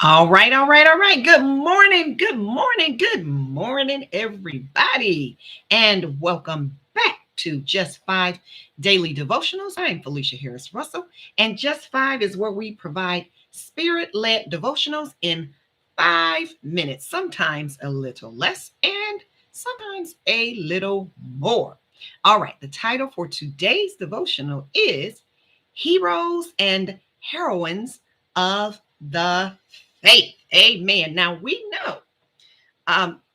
All right, all right, all right. Good morning, good morning, good morning, everybody. And welcome back to Just Five Daily Devotionals. I'm Felicia Harris Russell, and Just Five is where we provide spirit led devotionals in 5 minutes, sometimes a little less, and sometimes a little more. All right, the title for today's devotional is Heroes and Heroines of the Faith. Amen. Now we know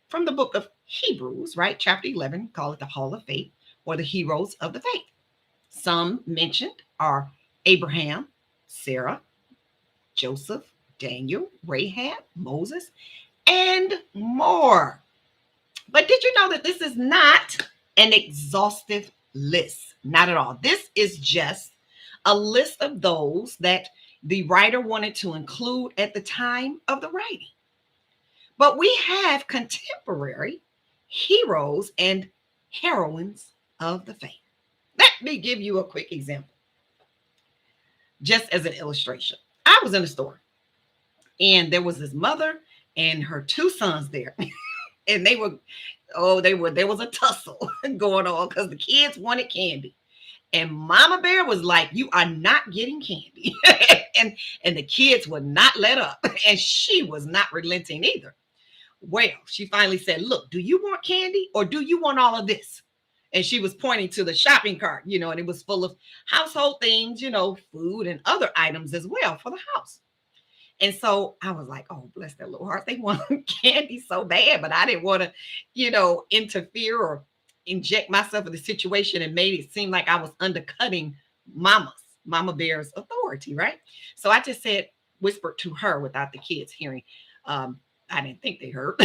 from the book of Hebrews, right? Chapter 11, call it the Hall of Faith or the Heroes of the Faith. Some mentioned are Abraham, Sarah, Joseph, Daniel, Rahab, Moses, and more. But did you know that this is not an exhaustive list? Not at all. This is just a list of those that the writer wanted to include at the time of the writing. But we have contemporary heroes and heroines of the faith. Let me give you a quick example, just as an illustration. I was in a store and there was this mother and her two sons there. And there was a tussle going on because the kids wanted candy. And Mama Bear was like, "You are not getting candy." and the kids would not let up. And she was not relenting either. Well, she finally said, "Look, do you want candy or do you want all of this?" And she was pointing to the shopping cart, and it was full of household things, food and other items as well for the house. And so I was like, "Oh, bless their little hearts. They want candy so bad," but I didn't want to, interfere or inject myself in the situation and made it seem like I was undercutting Mama Bear's authority, right? So I just whispered to her without the kids hearing. I didn't think they heard.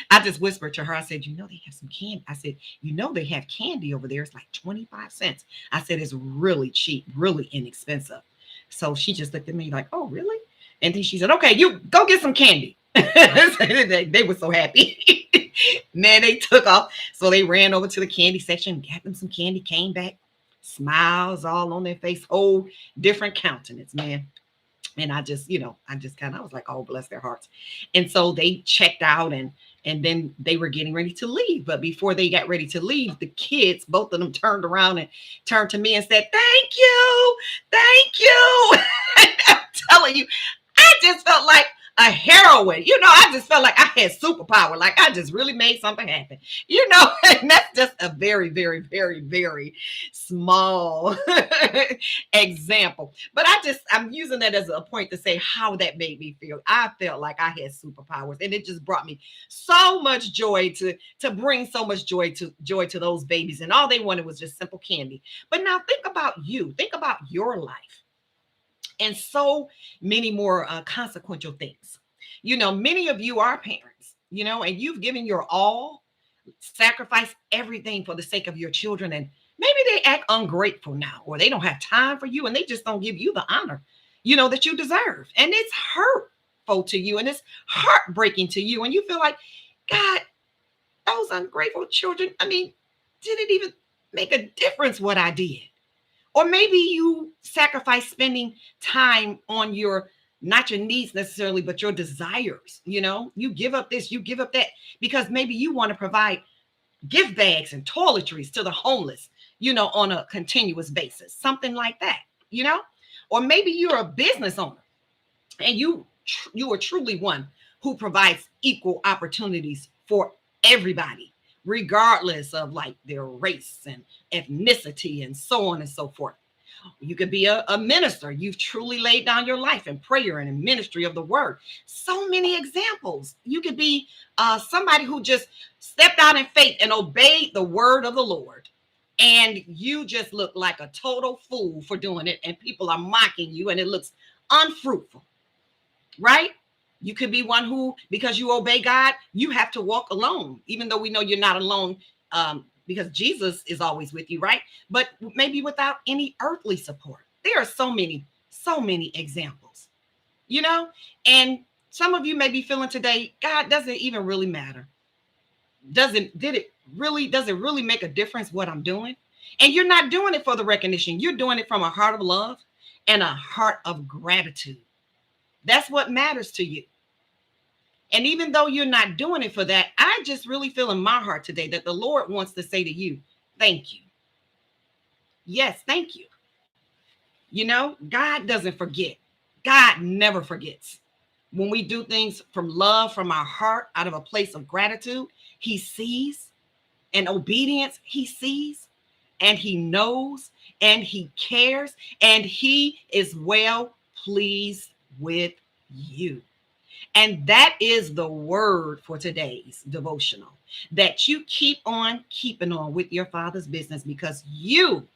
I just whispered to her. I said, they have some candy. I said, they have candy over there. It's like 25 cents. I said, it's really cheap, really inexpensive. So she just looked at me like, "Oh, really?" And then she said, "Okay, you go get some candy." They were so happy. Man, they took off. So they ran over to the candy section, got them some candy, came back, smiles all on their face, whole different countenance, man. And I was like, "Oh, bless their hearts." And so they checked out and then they were getting ready to leave. But before they got ready to leave, the kids, both of them turned around and turned to me and said, "Thank you. Thank you." I'm telling you, I just felt like a heroine. I just felt like I had superpower. Like I just really made something happen. And that's just a very, very, very, very small example. But I'm using that as a point to say how that made me feel. I felt like I had superpowers, and it just brought me so much joy to bring so much joy to those babies. And all they wanted was just simple candy. But now think about you. Think about your life and so many more consequential things. Many of you are parents, and you've given your all, sacrificed everything for the sake of your children. And maybe they act ungrateful now, or they don't have time for you, and they just don't give you the honor, that you deserve. And it's hurtful to you, and it's heartbreaking to you. And you feel like, God, those ungrateful children, did it even make a difference what I did? Or maybe you sacrifice spending time on not your needs necessarily, but your desires. You give up this, you give up that, because maybe you want to provide gift bags and toiletries to the homeless, on a continuous basis, something like that, or maybe you're a business owner and you are truly one who provides equal opportunities for everybody, regardless of like their race and ethnicity and so on and so forth. You could be a minister. You've truly laid down your life in prayer and in ministry of the word. So many examples. You could be somebody who just stepped out in faith and obeyed the word of the Lord. And you just look like a total fool for doing it. And people are mocking you and it looks unfruitful, right? You could be one who, because you obey God, you have to walk alone, even though we know you're not alone, because Jesus is always with you, right? But maybe without any earthly support. There are so many examples, and some of you may be feeling today, God, does it even really matter? Does it really make a difference what I'm doing? And you're not doing it for the recognition. You're doing it from a heart of love and a heart of gratitude. That's what matters to you. And even though you're not doing it for that, I just really feel in my heart today that the Lord wants to say to you, thank you. Yes, thank you. You know, God doesn't forget. God never forgets. When we do things from love, from our heart, out of a place of gratitude, He sees, and obedience, He sees, and He knows, and He cares, and He is well pleased with you. And that is the word for today's devotional, that you keep on keeping on with your Father's business, because you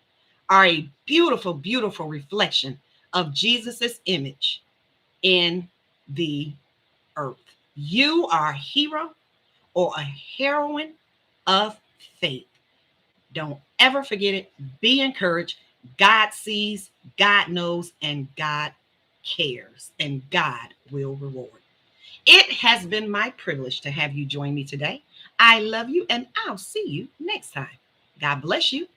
are a beautiful, beautiful reflection of Jesus's image in the earth. You are a hero or a heroine of faith. Don't ever forget it. Be encouraged. God sees, God knows, and God cares, and God will reward. It has been my privilege to have you join me today. I love you, and I'll see you next time. God bless you.